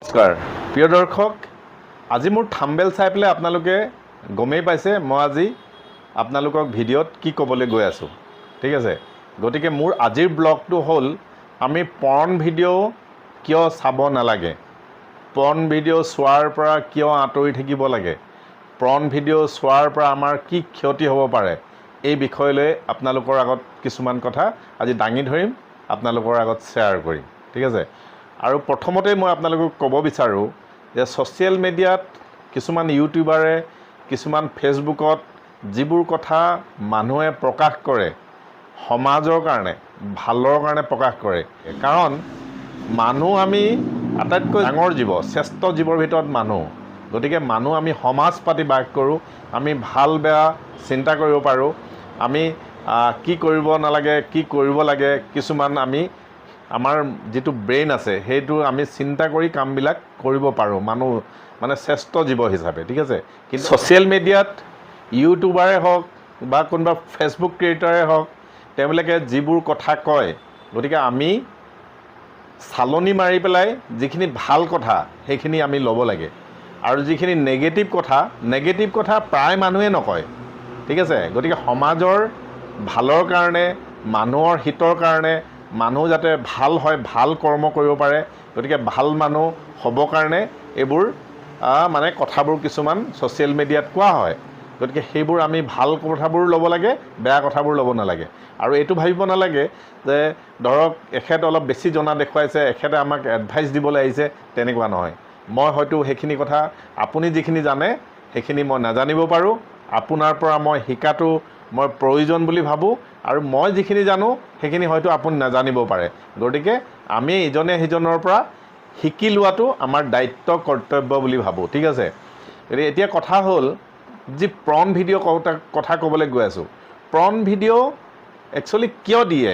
নমস্কাৰ প্ৰিয় দৰ্শক, আজি মোৰ থাম্বনেল চাই পেলাই আপোনালোকে গমেই পাইছে মই আজি আপোনালোকক ভিডিঅ'ত কি ক'বলৈ গৈ আছোঁ। ঠিক আছে, গতিকে মোৰ আজিৰ ব্লগটো হ'ল আমি পৰ্ণ ভিডিঅ' কিয় চাব নালাগে, পৰ্ণ ভিডিঅ' চোৱাৰ পৰা কিয় আঁতৰি থাকিব লাগে, পৰ্ণ ভিডিঅ' চোৱাৰ পৰা আমাৰ কি ক্ষতি হ'ব পাৰে, এই বিষয়লৈ আপোনালোকৰ আগত কিছুমান কথা আজি দাঙি ধৰিম, আপোনালোকৰ আগত শ্বেয়াৰ কৰিম। ঠিক আছে, আৰু প্ৰথমতে মই আপোনালোকক ক'ব বিচাৰোঁ যে ছ'চিয়েল মিডিয়াত কিছুমান ইউটিউবাৰে কিছুমান ফেচবুকত যিবোৰ কথা মানুহে প্ৰকাশ কৰে সমাজৰ কাৰণে ভালৰ কাৰণে প্ৰকাশ কৰে, কাৰণ মানুহ আমি আটাইতকৈ ডাঙৰ জীৱ, শ্ৰেষ্ঠ জীৱৰ ভিতৰত মানুহ। গতিকে মানুহ আমি সমাজ পাতি বাস কৰোঁ, আমি ভাল বেয়া চিন্তা কৰিব পাৰোঁ, আমি কি কৰিব নালাগে কি কৰিব লাগে কিছুমান আমি আমাৰ যিটো ব্ৰেইন আছে সেইটো আমি চিন্তা কৰি কামবিলাক কৰিব পাৰোঁ, মানুহ মানে শ্ৰেষ্ঠ জীৱ হিচাপে। ঠিক আছে, কিন্তু ছ'চিয়েল মিডিয়াত ইউটিউবাৰে হওক বা কোনোবা ফেচবুক ক্ৰিয়েটাৰে হওক তেওঁলোকে যিবোৰ কথা কয়, গতিকে আমি চালনি মাৰি পেলাই যিখিনি ভাল কথা সেইখিনি আমি ল'ব লাগে, আৰু যিখিনি নেগেটিভ কথা প্ৰায় মানুহে নকয়। ঠিক আছে, গতিকে সমাজৰ ভালৰ কাৰণে মানুহৰ হিতৰ কাৰণে মানুহ যাতে ভাল হয়, ভাল কৰ্ম কৰিব পাৰে, গতিকে ভাল মানুহ হ'ব কাৰণে এইবোৰ মানে কথাবোৰ কিছুমান ছ'চিয়েল মিডিয়াত কোৱা হয়। গতিকে সেইবোৰ আমি ভাল কথাবোৰ ল'ব লাগে, বেয়া কথাবোৰ ল'ব নালাগে। আৰু এইটো ভাবিব নালাগে যে ধৰক এখেত অলপ বেছি জনা দেখুৱাইছে, এখেতে আমাক এডভাইচ দিবলৈ আহিছে, তেনেকুৱা নহয়। মই হয়তো সেইখিনি কথা আপুনি যিখিনি জানে সেইখিনি মই নাজানিব পাৰোঁ, আপোনাৰ পৰা মই শিকাটো মই প্ৰয়োজন বুলি ভাবোঁ, আৰু মই যিখিনি জানো সেইখিনি হয়তো আপুনি নাজানিব পাৰে। গতিকে আমি ইজনে সিজনৰ পৰা শিকি লোৱাটো আমাৰ দায়িত্ব কৰ্তব্য বুলি ভাবোঁ। ঠিক আছে, গতিকে এতিয়া কথা হ'ল যি পৰ্ণ ভিডিঅ' কথা ক'বলৈ গৈ আছোঁ। পৰ্ণ ভিডিঅ' একচুৱেলি কিয় দিয়ে,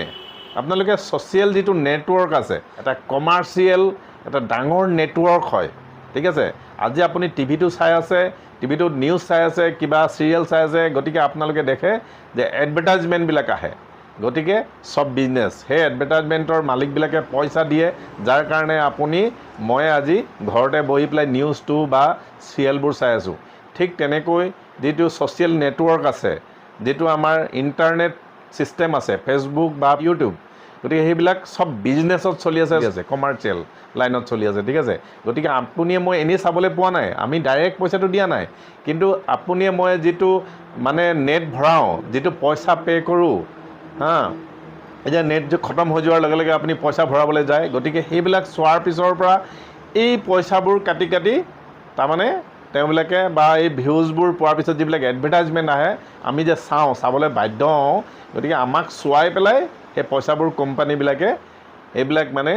আপোনালোকে ছ'চিয়েল যিটো নেটৱৰ্ক আছে, এটা কমাৰ্চিয়েল এটা ডাঙৰ নেটৱৰ্ক হয়। ঠিক আছে, আজি আপুনি টিভিটো চাই আছে, টিভিটোত নিউজ চাই আছে, কিবা চিৰিয়েল চাই আছে, গতিকে আপোনালোকে দেখে যে এডভাৰটাইজমেণ্টবিলাক আহে, গতিকে চব বিজনেছ, সেই এডভাৰটাইজমেণ্টৰ মালিকবিলাকে পইচা দিয়ে, যাৰ কাৰণে মই আজি ঘৰতে বহি পেলাই নিউজটো বা চিৰিয়েলবোৰ চাই আছোঁ। ঠিক তেনেকৈ যিটো ছ'চিয়েল নেটৱৰ্ক আছে, যিটো আমাৰ ইণ্টাৰনেট ছিষ্টেম আছে, ফেচবুক বা ইউটিউব, গতিকে সেইবিলাক চব বিজনেছত চলি আছে, কমাৰ্চিয়েল লাইনত চলি আছে। ঠিক আছে, গতিকে আপুনিয়ে মই এনেই চাবলৈ পোৱা নাই, আমি ডাইৰেক্ট পইচাটো দিয়া নাই, কিন্তু আপুনিয়ে মই যিটো মানে নেট ভৰাওঁ, যিটো পইচা পে' কৰোঁ, এতিয়া নেট খতম হৈ যোৱাৰ লগে লগে আপুনি পইচা ভৰাবলৈ যায়, গতিকে সেইবিলাক চোৱাৰ পিছৰ পৰা এই পইচাবোৰ কাটি তাৰমানে তেওঁবিলাকে বা এই ভিউজবোৰ পোৱাৰ পিছত যিবিলাক এডভাৰটাইজমেণ্ট আহে আমি যে চাবলৈ বাধ্য হওঁ, গতিকে আমাক চোৱাই পেলাই সেই পইচাবোৰ কোম্পানীবিলাকে এইবিলাক মানে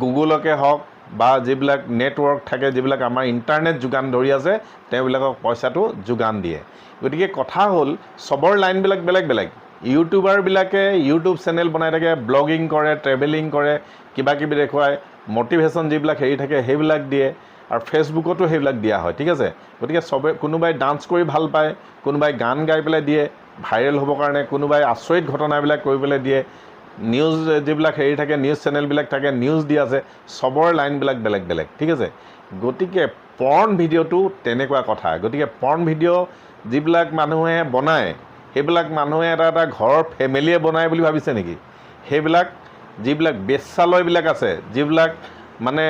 গুগলকে হওক বা যিবিলাক নেটৱৰ্ক থাকে, যিবিলাক আমাৰ ইণ্টাৰনেট যোগান ধৰি আছে, তেওঁবিলাকক পইচাটো যোগান দিয়ে। গতিকে কথা হ'ল চবৰ লাইনবিলাক বেলেগ বেলেগ। ইউটিউবাৰবিলাকে ইউটিউব চেনেল বনাই থাকে, ব্লগিং কৰে, ট্ৰেভেলিং কৰে, কিবা কিবি দেখুৱায়, মটিভেশ্যন যিবিলাক হেৰি থাকে সেইবিলাক দিয়ে, আৰু ফেচবুকতো সেইবিলাক দিয়া হয়। ঠিক আছে, গতিকে কোনোবাই ডান্স কৰি ভাল পায়, কোনোবাই গান গাই পেলাই দিয়ে ভাইৰেল হ'বৰ কাৰণে, কোনোবাই আচৰিত ঘটনাবিলাক কৰিবলৈ দিয়ে, নিউজ যিবিলাক হেৰি থাকে, নিউজ চেনেলবিলাক থাকে, নিউজ দি আছে, চবৰ লাইনবিলাক বেলেগ বেলেগ। ঠিক আছে, গতিকে পৰ্ণ ভিডিঅ'টো তেনেকুৱা কথা। গতিকে পৰ্ণ ভিডিঅ' যিবিলাক মানুহে বনায়, সেইবিলাক মানুহে এটা ঘৰৰ ফেমিলিয়ে বনায় বুলি ভাবিছে নেকি? সেইবিলাক যিবিলাক বেশ্যালয়বিলাক আছে, যিবিলাক মানে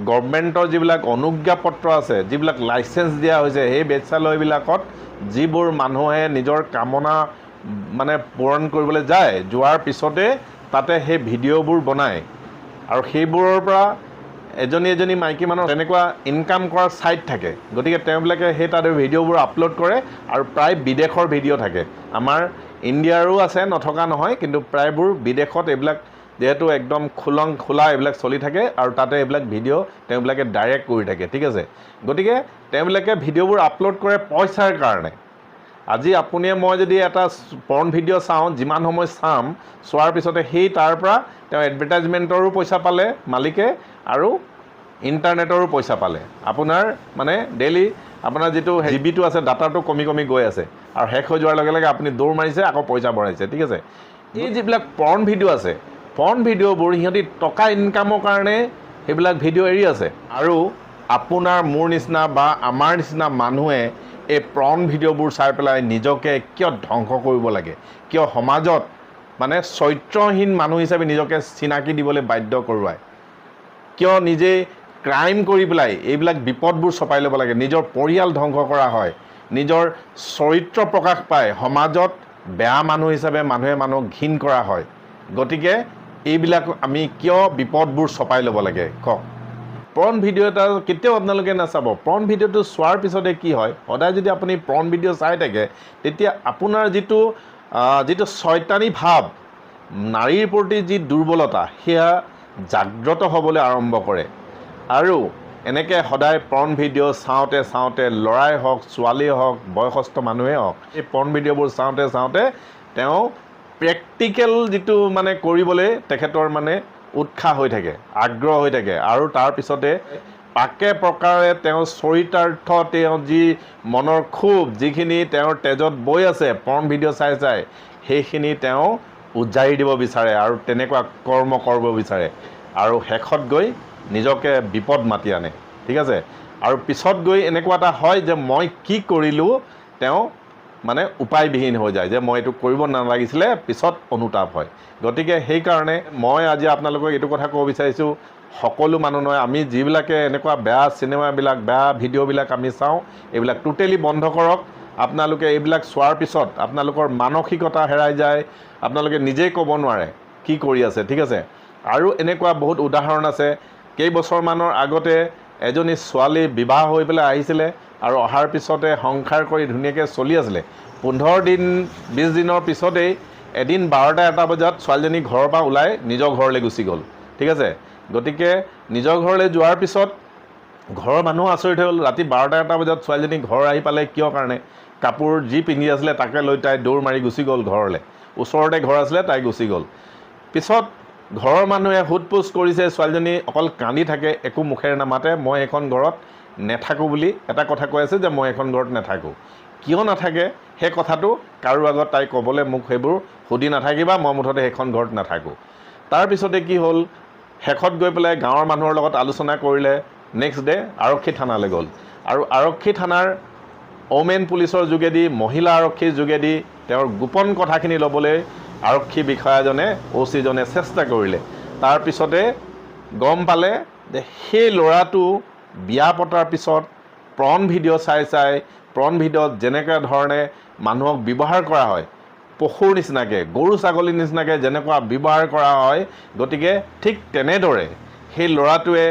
গভৰ্ণমেণ্টৰ যিবিলাক অনুজ্ঞাপত্ৰ আছে, যিবিলাক লাইচেঞ্চ দিয়া হৈছে, সেই বেশ্যালয়বিলাকত যিবোৰ মানুহে নিজৰ কামনা মানে পূৰণ কৰিবলৈ যোৱাৰ পিছতে তাতে সেই ভিডিঅ'বোৰ বনায়, আৰু সেইবোৰৰ পৰা এজনী মাইকী মানুহৰ তেনেকুৱা ইনকাম কৰাৰ ছাইট থাকে, গতিকে তেওঁবিলাকে সেই তাতে ভিডিঅ'বোৰ আপলোড কৰে, আৰু প্ৰায় বিদেশৰ ভিডিঅ' থাকে, আমাৰ ইণ্ডিয়াৰো আছে নথকা নহয়, কিন্তু প্ৰায়বোৰ বিদেশত এইবিলাক যিহেতু একদম খোলা এইবিলাক চলি থাকে, আৰু তাতে এইবিলাক ভিডিঅ' তেওঁবিলাকে ডাইৰেক্ট কৰি থাকে। ঠিক আছে, গতিকে তেওঁবিলাকে ভিডিঅ'বোৰ আপলোড কৰে পইচাৰ কাৰণে। আজি আপুনিয়ে মই যদি এটা পৰ্ণ ভিডিঅ' চাওঁ, যিমান সময় চাম, চোৱাৰ পিছতে সেই তাৰ পৰা তেওঁ এডভাৰটাইজমেণ্টৰো পইচা পালে মালিকে, আৰু ইণ্টাৰনেটৰো পইচা পালে। আপোনাৰ মানে ডেইলি আপোনাৰ যিটো জিবিটো আছে, ডাটাটো কমি গৈ আছে, আৰু শেষ হৈ যোৱাৰ লগে লগে আপুনি দৌৰ মাৰিছে, আকৌ পইচা ভৰাইছে। ঠিক আছে, এই যিবিলাক পৰ্ণ ভিডিঅ' আছে, পৰ্ণ ভিডিঅ'বোৰ সিহঁতি টকা ইনকামৰ কাৰণে সেইবিলাক ভিডিঅ' এৰি আছে, আৰু আপোনাৰ মোৰ নিচিনা বা আমাৰ নিচিনা মানুহে এই প্ৰণ ভিডিঅ'বোৰ চাই পেলাই নিজকে কিয় ধ্বংস কৰিব লাগে, কিয় সমাজত মানে চৰিত্ৰহীন মানুহ হিচাপে নিজকে চিনাকি দিবলৈ বাধ্য কৰোৱায়, কিয় নিজে ক্ৰাইম কৰি পেলাই এইবিলাক বিপদবোৰ চপাই ল'ব লাগে, নিজৰ পৰিয়াল ধ্বংস কৰা হয়, নিজৰ চৰিত্ৰ প্ৰকাশ পায়, সমাজত বেয়া মানুহ হিচাপে মানুহে মানুহক ঘিণ কৰা হয়। গতিকে এইবিলাক আমি কিয় বিপদবোৰ চপাই ল'ব লাগে কওক। প্ৰণ ভিডিঅ' এটা কেতিয়াও আপোনালোকে নাচাব। প্ৰণ ভিডিঅ'টো চোৱাৰ পিছতে কি হয়, সদায় যদি আপুনি প্ৰণ ভিডিঅ' চাই থাকে তেতিয়া আপোনাৰ যিটো চৈতানী ভাৱ, নাৰীৰ প্ৰতি যি দুৰ্বলতা, সেয়া জাগ্ৰত হ'বলৈ আৰম্ভ কৰে। আৰু এনেকৈ সদায় প্ৰণ ভিডিঅ' চাওঁতে চাওঁতে ল'ৰাই হওক ছোৱালীয়ে হওক বয়সস্থ মানুহেই হওক এই প্ৰণ ভিডিঅ'বোৰ চাওঁতে চাওঁতে তেওঁ প্ৰেক্টিকেল যিটো মানে কৰিবলৈ তেখেতৰ মানে উৎসাহ হৈ থাকে, আগ্ৰহ হৈ থাকে। আৰু তাৰপিছতে পাকে প্ৰকাৰে তেওঁ চৰিতাৰ্থ, তেওঁ যি মনৰ ক্ষোভ, যিখিনি তেওঁৰ তেজত বৈ আছে প্ৰণ ভিডিঅ' চাই চাই, সেইখিনি তেওঁ উজাৰি দিব বিচাৰে আৰু তেনেকুৱা কৰ্ম কৰিব বিচাৰে আৰু শেষত গৈ নিজকে বিপদ মাতি আনে। ঠিক আছে। আৰু পিছত গৈ এনেকুৱা এটা হয় যে মই কি কৰিলোঁ তেওঁ মানে উপায়বিহীন হৈ যায়, যে মই এইটো কৰিব নালাগিছিলে, পিছত অনুতাপ হয়। গতিকে সেইকাৰণে মই আজি আপোনালোকক এইটো কথা ক'ব বিচাৰিছোঁ, সকলো মানুহ নহয়, আমি যিবিলাকে এনেকুৱা বেয়া চিনেমাবিলাক, বেয়া ভিডিঅ'বিলাক আমি চাওঁ, এইবিলাক টোটেলি বন্ধ কৰক। আপোনালোকে এইবিলাক চোৱাৰ পিছত আপোনালোকৰ মানসিকতা হেৰাই যায়, আপোনালোকে নিজেই ক'ব নোৱাৰে কি কৰি আছে। ঠিক আছে। আৰু এনেকুৱা বহুত উদাহৰণ আছে। কেইবছৰমানৰ আগতে এজনী ছোৱালী বিবাহ হৈ পেলাই আহিছিলে আৰু অহাৰ পিছতে সংসাৰ কৰি ধুনীয়াকৈ চলি আছিলে। 15 দিন 20 দিনৰ পিছতেই এদিন 12টা-1টা বজাত ছোৱালীজনী ঘৰৰ পৰা ওলাই নিজৰ ঘৰলৈ গুচি গ'ল। ঠিক আছে। গতিকে নিজৰ ঘৰলৈ যোৱাৰ পিছত ঘৰৰ মানুহ আচৰিত হৈ গ'ল। ৰাতি 12টা-1টা বজাত ছোৱালীজনী ঘৰ আহি পালে কিয় কাৰণে, কাপোৰ যি পিন্ধি আছিলে তাকে লৈ তাই দৌৰ মাৰি গুচি গ'ল ঘৰলৈ। ওচৰতে ঘৰ আছিলে, তাই গুচি গ'ল। পিছত ঘৰৰ মানুহে সোধ পোছ কৰিছে, ছোৱালীজনী অকল কান্দি থাকে, একো মুখেৰে নামাতে। মই এইখন ঘৰত নেথাকোঁ বুলি এটা কথা কৈ আছে যে মই এইখন ঘৰত নাথাকোঁ। কিয় নাথাকে সেই কথাটো কাৰো আগত তাই ক'বলৈ মোক সেইবোৰ সুধি নাথাকিবা, মই মুঠতে সেইখন ঘৰত নাথাকোঁ। তাৰপিছতে কি হ'ল, শেষত গৈ পেলাই গাঁৱৰ মানুহৰ লগত আলোচনা কৰিলে। নেক্সট ডে আৰক্ষী থানালৈ গ'ল আৰু আৰক্ষী থানাৰ ওমেন পুলিচৰ যোগেদি, মহিলা আৰক্ষীৰ যোগেদি তেওঁৰ গোপন কথাখিনি ল'বলৈ আৰক্ষী বিষয়াজনে, OC-জনে চেষ্টা কৰিলে। তাৰপিছতে গম পালে যে সেই ল'ৰাটো বিয়া পতাৰ পিছত প্ৰণ ভিডিঅ' চাই চাই, প্ৰণ ভিডিঅ'ত যেনেকুৱা ধৰণে মানুহক ব্যৱহাৰ কৰা হয়, পশুৰ নিচিনাকৈ, গৰু ছাগলীৰ নিচিনাকৈ যেনেকুৱা ব্যৱহাৰ কৰা হয়, গতিকে ঠিক তেনেদৰে সেই ল'ৰাটোৱে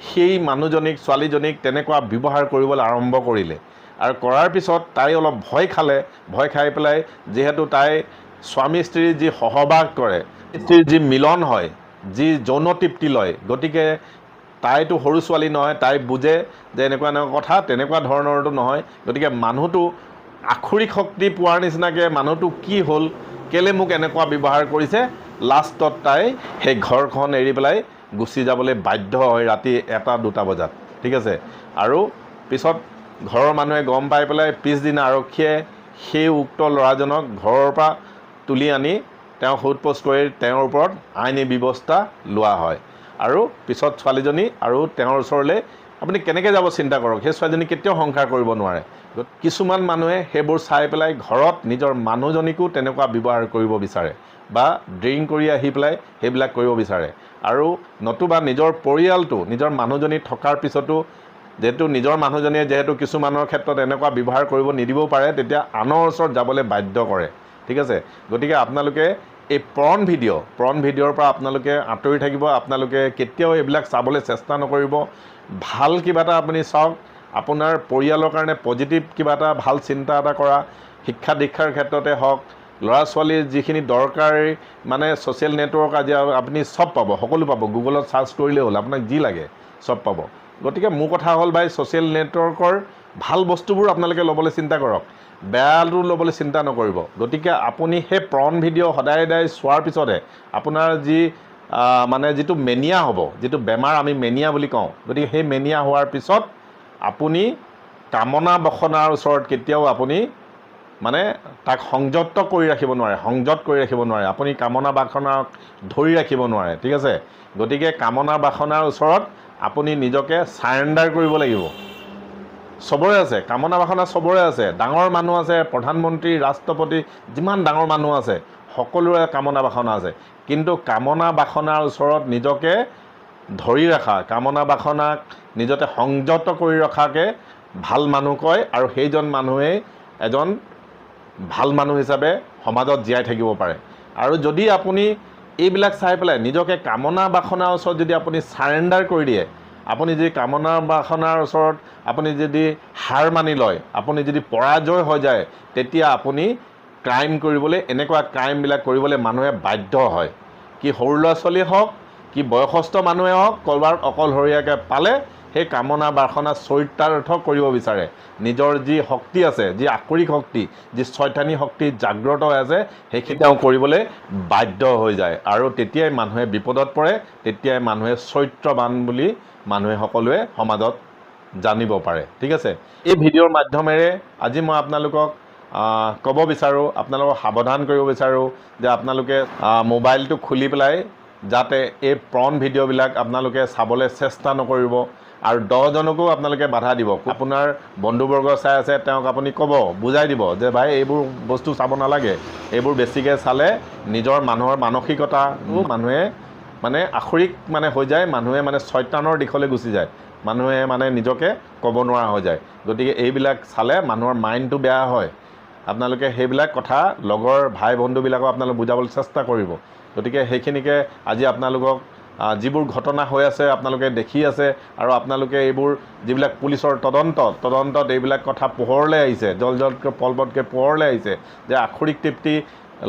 সেই মানুহজনীক, ছোৱালীজনীক তেনেকুৱা ব্যৱহাৰ কৰিবলৈ আৰম্ভ কৰিলে। আৰু কৰাৰ পিছত তাই অলপ ভয় খালে। ভয় খাই পেলাই যিহেতু তাই স্বামী স্ত্ৰীৰ যি সহবাস কৰে, স্ত্ৰীৰ যি মিলন হয়, যি যৌন তৃপ্তি লয়, গতিকে তাইতো সৰু ছোৱালী নহয়, তাই বুজে যে এনেকুৱা এনেকুৱা কথা, তেনেকুৱা ধৰণৰটো নহয়। গতিকে মানুহটো আখৰিক শক্তি পোৱাৰ নিচিনাকৈ মানুহটো কি হ'ল, কেলৈ মোক এনেকুৱা ব্যৱহাৰ কৰিছে, লাষ্টত তাই সেই ঘৰখন এৰি পেলাই গুচি যাবলৈ বাধ্য হয় ৰাতি 1টা-2টা বজাত। ঠিক আছে। আৰু পিছত ঘৰৰ মানুহে গম পাই পেলাই পিছদিনা আৰক্ষীয়ে সেই উক্ত ল'ৰাজনক ঘৰৰ পৰা তুলি আনি তেওঁ সোধ পোছ কৰি তেওঁৰ ওপৰত আইনী ব্যৱস্থা লোৱা হয়। আৰু পিছত ছোৱালীজনী আৰু তেওঁৰ ওচৰলৈ আপুনি কেনেকৈ যাব চিন্তা কৰক, সেই ছোৱালীজনী কেতিয়াও সংসাৰ কৰিব নোৱাৰে। কিছুমান মানুহে সেইবোৰ চাই পেলাই ঘৰত নিজৰ মানুহজনীকো তেনেকুৱা ব্যৱহাৰ কৰিব বিচাৰে বা ড্ৰিংক কৰি আহি পেলাই সেইবিলাক কৰিব বিচাৰে। আৰু নতুবা নিজৰ পৰিয়ালটো, নিজৰ মানুহজনী থকাৰ পিছতো যিহেতু নিজৰ মানুহজনীয়ে যিহেতু কিছুমানৰ ক্ষেত্ৰত এনেকুৱা ব্যৱহাৰ কৰিব নিদিবও পাৰে, তেতিয়া আনৰ ওচৰত যাবলৈ বাধ্য কৰে। ঠিক আছে। গতিকে আপোনালোকে এই প্ৰণ ভিডিঅ'ৰ পৰা আপোনালোকে আঁতৰি থাকিব। আপোনালোকে কেতিয়াও এইবিলাক চাবলৈ চেষ্টা নকৰিব। ভাল কিবা এটা আপুনি চাওক, আপোনাৰ পৰিয়ালৰ কাৰণে পজিটিভ কিবা এটা ভাল চিন্তা এটা কৰা। শিক্ষা দীক্ষাৰ ক্ষেত্ৰতে হওক, ল'ৰা ছোৱালীৰ যিখিনি দৰকাৰী মানে ছ'চিয়েল নেটৱৰ্ক আজি আপুনি চব পাব, সকলো পাব। গুগলত চাৰ্চ কৰিলেই হ'ল, আপোনাক যি লাগে চব পাব। গতিকে মোৰ কথা হ'ল ভাই, ছ'চিয়েল নেটৱৰ্কৰ ভাল বস্তুবোৰ আপোনালোকে ল'বলৈ চিন্তা কৰক, বেয়াটো ল'বলৈ চিন্তা নকৰিব। গতিকে আপুনি সেই প্ৰণ ভিডিঅ' সদায় সদায় চোৱাৰ পিছতে আপোনাৰ যি মানে যিটো মেনিয়া হ'ব, যিটো বেমাৰ আমি মেনিয়া বুলি কওঁ, গতিকে সেই মেনিয়া হোৱাৰ পিছত আপুনি কামনা বাসনাৰ ওচৰত কেতিয়াও আপুনি মানে তাক সংযত কৰি ৰাখিব নোৱাৰে। আপুনি কামনা বাসনাক ধৰি ৰাখিব নোৱাৰে। ঠিক আছে। গতিকে কামনা বাসনাৰ ওচৰত আপুনি নিজকে ছাৰেণ্ডাৰ কৰিব লাগিব। চবৰে আছে কামনা বাসনা, চবৰে আছে। ডাঙৰ মানুহ আছে, প্ৰধানমন্ত্ৰী, ৰাষ্ট্ৰপতি, যিমান ডাঙৰ মানুহ আছে সকলোৰে কামনা বাসনা আছে। কিন্তু কামনা বাসনাৰ ওচৰত নিজকে ধৰি ৰখা, কামনা বাসনাক নিজতে সংযত কৰি ৰখাকে ভাল মানুহ কয়, আৰু সেইজন মানুহেই এজন ভাল মানুহ হিচাপে সমাজত জীয়াই থাকিব পাৰে। আৰু যদি আপুনি এইবিলাক চাই পেলাই নিজকে কামনা বাসনাৰ ওচৰত যদি আপুনি ছাৰেণ্ডাৰ কৰি দিয়ে, আপুনি যদি কামনা বাসনাৰ ওচৰত আপুনি যদি হাৰ মানি লয়, আপুনি যদি পৰাজয় হৈ যায়, তেতিয়া আপুনি ক্ৰাইম কৰিবলৈ, এনেকুৱা ক্ৰাইমবিলাক কৰিবলৈ মানুহে বাধ্য হয়। কি সৰু ল'ৰা ছোৱালীয়ে হওক, কি বয়সস্থ মানুহে হওক, ক'ৰবাত অকলশৰীয়াকৈ পালে সেই কামনা বাসনা চৰিতাৰ্থ কৰিব বিচাৰে। নিজৰ যি শক্তি আছে, যি আকৰিক শক্তি, যি চৈতানী শক্তি জাগ্ৰত হৈ আছে, সেইখিনি তেওঁ কৰিবলৈ বাধ্য হৈ যায়। আৰু তেতিয়াই মানুহে বিপদত পৰে, তেতিয়াই মানুহে চৰিত্ৰৱান বুলি মানুহে সকলোৱে সমাজত জানিব পাৰে। ঠিক আছে, এই ভিডিঅ'ৰ মাধ্যমেৰে আজি মই আপোনালোকক ক'ব বিচাৰোঁ, আপোনালোকক সাৱধান কৰিব বিচাৰোঁ যে আপোনালোকে মোবাইলটো খুলি পেলাই যাতে এই প্ৰণ ভিডিঅ'বিলাক আপোনালোকে চাবলৈ চেষ্টা নকৰিব, আৰু 10জনকো আপোনালোকে বাধা দিব। আপোনাৰ বন্ধুবৰ্গ চাই আছে, তেওঁক আপুনি ক'ব, বুজাই দিব যে ভাই এইবোৰ বস্তু চাব নালাগে, এইবোৰ বেছিকৈ চালে নিজৰ মানুহৰ মানসিকতা মানুহে মানে আখৰিক মানে হৈ যায়, মানুহে মানে চৈতানৰ দিশলৈ গুচি যায়, মানুহে মানে নিজকে ক'ব নোৱাৰা হৈ যায়। গতিকে এইবিলাক চালে মানুহৰ মাইণ্ডটো বেয়া হয়। আপোনালোকে সেইবিলাক কথা লগৰ ভাই বন্ধুবিলাকক আপোনালোকে বুজাবলৈ চেষ্টা কৰিব। গতিকে সেইখিনিকে আজি আপোনালোকক যিবোৰ ঘটনা হৈ আছে আপোনালোকে দেখি আছে, আৰু আপোনালোকে এইবোৰ যিবিলাক পুলিচৰ তদন্তত এইবিলাক কথা পোহৰলৈ আহিছে, জলকৈ পলবতকৈ পোহৰলৈ আহিছে যে আখৰিক তৃপ্তি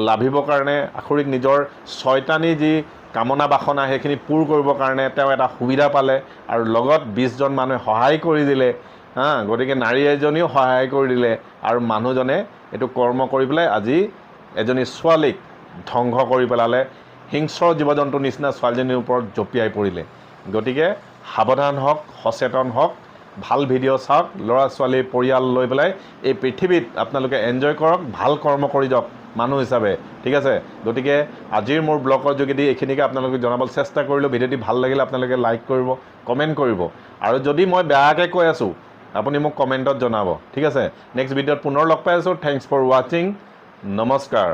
লাভিবৰ কাৰণে, আখৰিক নিজৰ চৈতানী যি কামনা বাসনা সেইখিনি পূৰ কৰিবৰ কাৰণে তেওঁ এটা সুবিধা পালে, আৰু লগত 20জন মানুহে সহায় কৰি দিলে। গতিকে নাৰী এজনীও সহায় কৰি দিলে, আৰু মানুহজনে এইটো কৰ্ম কৰি পেলাই আজি এজনী ছোৱালীক ধ্বংস কৰি পেলালে, হিংস্ৰ জীৱ জন্তুৰ নিচিনা ছোৱালীজনীৰ ওপৰত জঁপিয়াই পৰিলে। গতিকে সাৱধান হওক, সচেতন হওক, ভাল ভিডিঅ' চাওক, ল'ৰা ছোৱালী পৰিয়াল লৈ পেলাই এই পৃথিৱীত আপোনালোকে এনজয় কৰক, ভাল কৰ্ম কৰি যাওক মানুহ হিচাপে। ঠিক আছে, গতিকে আজিৰ মোৰ ব্লগৰ যোগেদি এইখিনিকে আপোনালোকে জনাবলৈ চেষ্টা কৰিলোঁ। ভিডিঅ'টি ভাল লাগিলে আপোনালোকে লাইক কৰিব, কমেণ্ট কৰিব, আৰু যদি মই বেয়াকৈ কৈ আছোঁ আপুনি মোক কমেণ্টত জনাব। ঠিক আছে, নেক্সট ভিডিঅ'ত পুনৰ লগ পাই আছোঁ। থেংকছ ফৰ ৱাচিং, নমস্কাৰ।